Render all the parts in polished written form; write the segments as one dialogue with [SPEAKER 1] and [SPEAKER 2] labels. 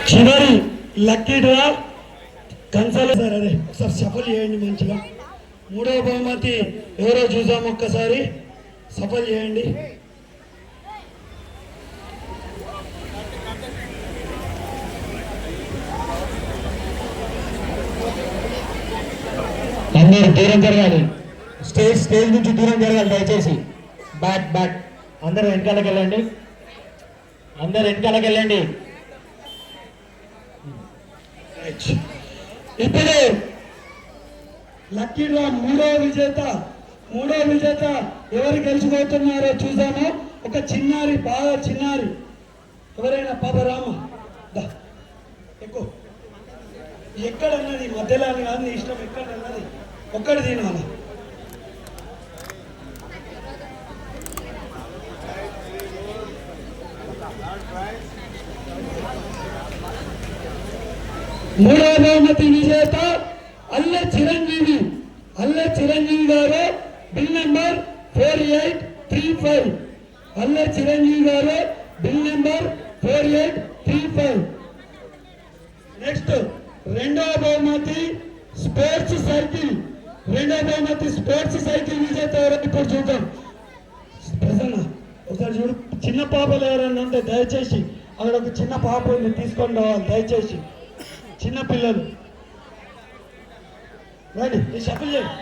[SPEAKER 1] చివరి lucky draw console sir. అదే ఒకసారి సఫల్ చేయండి మంచిగా. మూడవ బహుమతి ఎవరో చూసాము, ఒక్కసారి సఫల్ చేయండి. అందరు దూరం జరగాలి, స్టేజ్ నుంచి దూరం జరగాలి దయచేసి. బ్యాక్ అందరు వెనకాలకి వెళ్ళండి, అందరు వెనకాలకి వెళ్ళండి. ఇప్పుడు లక్కీ డ్రా మూడో విజేత ఎవరు గెలిచిపోతున్నారో చూసాము. ఒక చిన్నారి, బాగా చిన్నారి, ఎవరైనా పాప రామ ఎక్కువ ఎక్కడన్నది మధ్యలో కాదు, ఇష్టం ఎక్కడన్నది ఒక్కడి తినాలి. మూడవ బహుమతి విజేత అల్లె చిరంజీవి గారు, బిల్ నెంబర్ 4835. అల్లె చిరంజీవి గారు, బిల్ నెంబర్ 4835. నెక్స్ట్ రెండవ బహుమతి స్పోర్ట్స్ సైకిల్ విజేత ఎవరు ఇప్పుడు చూద్దాం. ప్రసన్న ఒకసారి చూడు. చిన్న పాపలు ఎవరైనా ఉంటే దయచేసి అక్కడ ఒక చిన్న పాప ఉంది, తీసుకొని రావాలి దయచేసి. చిన్న పిల్లలు రండి, షఫల్ చేయండి.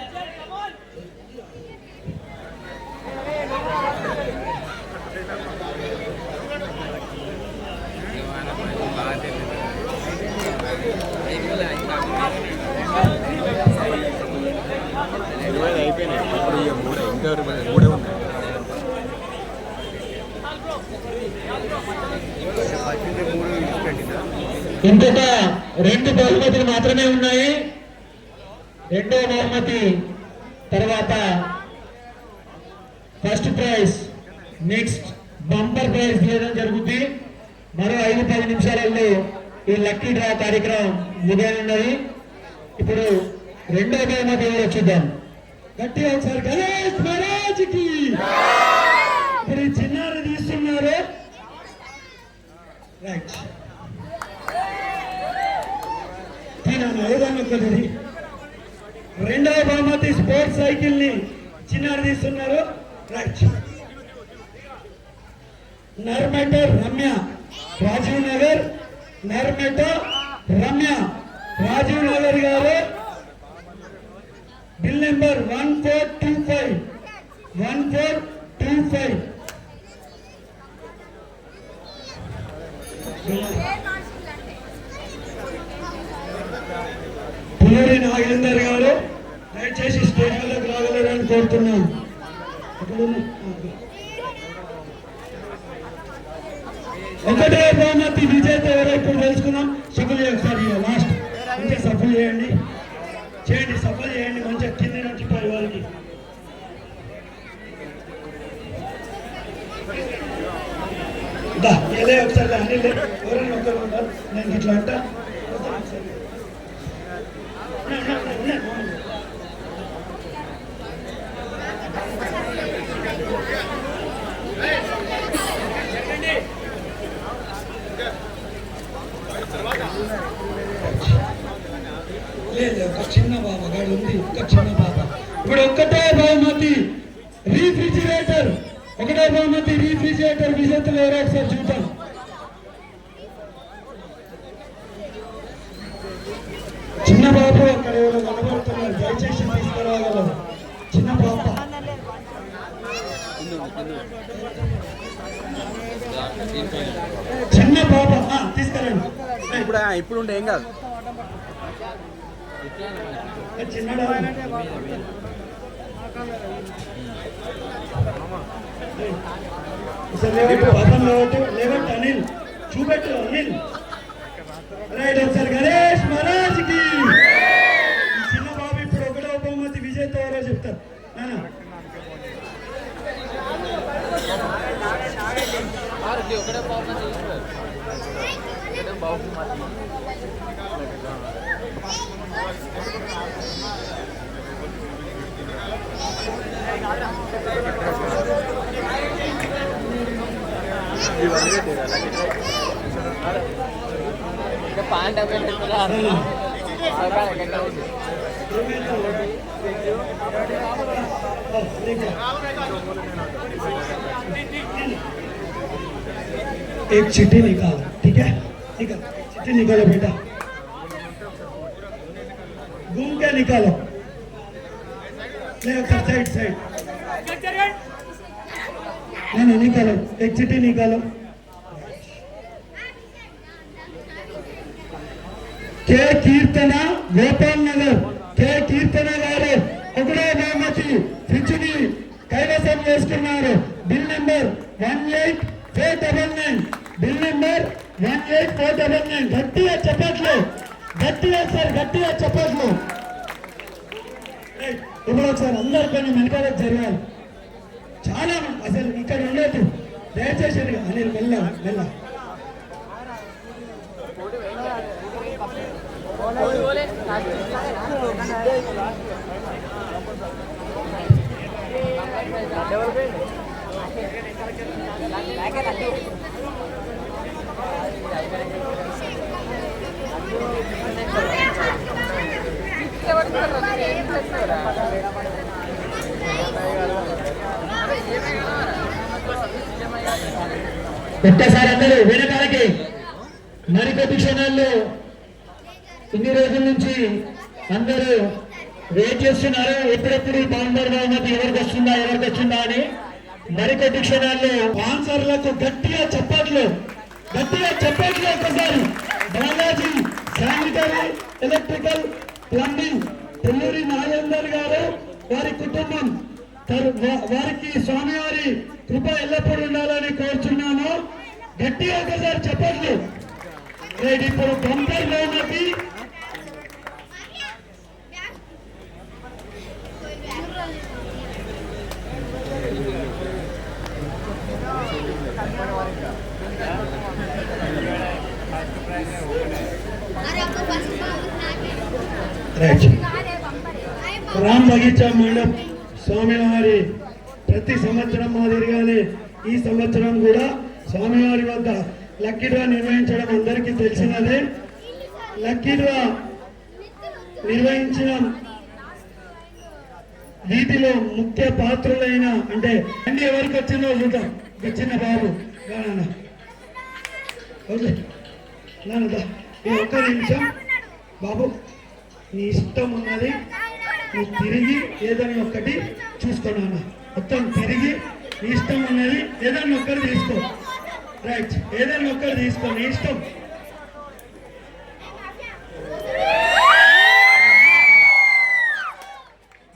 [SPEAKER 1] ఇంకొక 2 బహుమతులు మాత్రమే ఉన్నాయి. రెండో బహుమతి తర్వాత first prize, next bumper prize తీయడం జరుగుతుంది. మరో 5-10 నిమిషాలలో ఈ లక్కీ డ్రా కార్యక్రమం ముగియనున్నది. ఇప్పుడు రెండో బహుమతి ఎవరో చూద్దాం. గట్టిగా ఒకసారి గణేష్ మహారాజ్కి. ఇప్పుడు ఈ చిన్నారి తీస్తున్నారు. రైట్, రెండవ బహుమతి స్పోర్ట్స్ సైకిల్ ని చిన్నారి తీస్తున్నారు. రైట్, నర్మేట రమ్య, రాజీవ్ నగర్. నర్మేట రమ్య, రాజీవ్ నగర్ గారు, బిల్ నెంబర్ 1425. పుల్లూరి నాగేందర్ గారు దయచేసి స్టేజ్ వద్దకు రాగలరని కోరుతున్నాను. ఒకటే బహుమతి విజేత ఎవరో ఇప్పుడు తెలుసుకుందాం. సఫల్ ఒకసారి లాస్ట్ మంచిగా సఫల్ చేయండి, సఫల్ చేయండి మంచిగా కింది నుంచి పై వారికి. ఏదే ఒకసారి అన్ని ఎవరైనా ఒకరు ఉంటారు, నేను ఇట్లా అంటా. లేదు, ఒక చిన్న బాబా గాడు ఉంది, ఒక చిన్న బాబా. ఇప్పుడు ఒక్కటే బహుమతి రీఫ్రిజిరేటర్, ఒకటే బహుమతి రీఫ్రిజిరేటర్ విజేతలు ఎవరో ఒకసారి చూద్దాం. చిన్న బాబు అక్కడ ఎవరో కనబడుతున్నారు, దయచేసి తీసుకురాగలరు. చిన్న పాప, తీసుకురండి.
[SPEAKER 2] ఇప్పుడు ఉంటే ఏం కాదు.
[SPEAKER 1] చిన్నడా లేవట్ అనిల్, చూపెట్టు అనిల్. రైట్, ఒకసారి గణేష్ మహారాజ్కి. చిన్న బాబు ఇప్పుడు ఒకటో బహుమతి విజేత ఎవరో చెప్తారు.
[SPEAKER 2] ఇవన్నీ
[SPEAKER 1] एक चिट्ठी निकाल, ठीक है? निकाल, चिट्ठी निकालो बेटा, घूम के निकालो, ले उधर साइड साइड, नहीं निकालो, एक चिट्ठी निकालो। के कीर्तन गोपाल नगर के कीर्तन गाరు ఒకడే బహుమతి ఫ్రిడ్జ్ని కైవసం చేసుకున్నారు। Bill number 18499, bill number 18499। గట్టిగా చెప్పట్లు, గట్టిగా సార్, గట్టిగా చెప్పట్లు। ఇప్పుడు ఒకసారి అందరు కొన్ని వెనకాలకు జరగాలి, చాలా అసలు ఇక్కడ ఉండదు దయచేసి అనిల్ మెల్ల మెల్ల। ఒక్కసారి అందరూ వెనకాలకి, మరికొద్ది క్షణాల్లో ఇన్ని రోజుల నుంచి అందరూ వెయిట్ చేస్తున్నారు ఎప్పుడెప్పుడు బాంబర్ బహుమతి ఎవరికి వస్తుందా అని। మరికొద్ది క్షణాల్లో ఆన్సర్లకు గట్టిగా చెప్పట్లు, గట్టిగా చెప్పట్లు। ఒకసారి Balaji sanitary electrical plumbing Telluri Nagender గారు వారి కుటుంబం వారికి స్వామివారి కృప ఎల్లప్పుడూ ఉండాలని కోరుచున్నాను। గట్టిగా ఒకసారి చెప్పట్లు। ఇప్పుడు బంపర్ బహుమతి రామ్ బగీచా మండప్ స్వామివారి ప్రతి సంవత్సరం మాదిరిగానే ఈ సంవత్సరం కూడా స్వామివారి వద్ద లక్కీ డ్రా నిర్వహించడం అందరికీ తెలిసినదే। లక్కీ డ్రా నిర్వహించిన వీటిలో ముఖ్య పాత్రులైన అంటే అన్ని ఎవరికి వచ్చిందో చూద్దాం। చిన్న బాబు ఒక్క నిమిషం బాబు, నీ ఇష్టం ఉన్నది నువ్వు తిరిగి ఏదైనా ఒక్కటి చూసుకున్నాను, మొత్తం తిరిగి నీ ఇష్టం ఉన్నది ఏదైనా ఒక్కటి తీసుకో, రైట్? ఏదైనా ఒక్కటి తీసుకో, నీ ఇష్టం।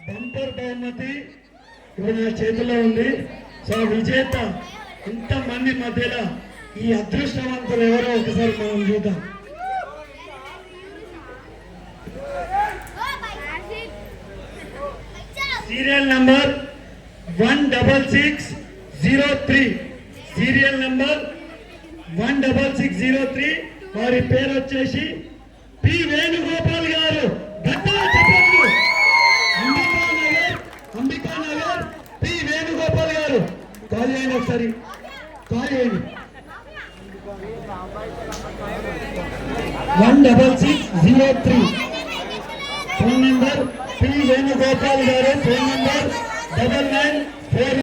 [SPEAKER 1] బంపర్ బహుమతి ఇప్పుడు నా చేతిలో ఉంది। సో విజేత ఇంతమంది మధ్యలో ఈ అదృష్టవంతులు ఎవరో ఒకసారి మనం చూద్దాం। సీరియల్ నంబర్ 16603, సీరియల్ నంబర్ 16603, వారి పేరు వచ్చేసి పి వేణుగోపాల్ గారు। గట్టిగా చెప్పండి, అంబికానగర్ పి వేణుగోపాల్ గారు। కాల్ చేయండి ఒకసారి, కాల్ చేయండి। 16603 ఫోన్ నెంబర్ పి వేణుగోపాల్ గారు, ఫోన్ నెంబర్ 99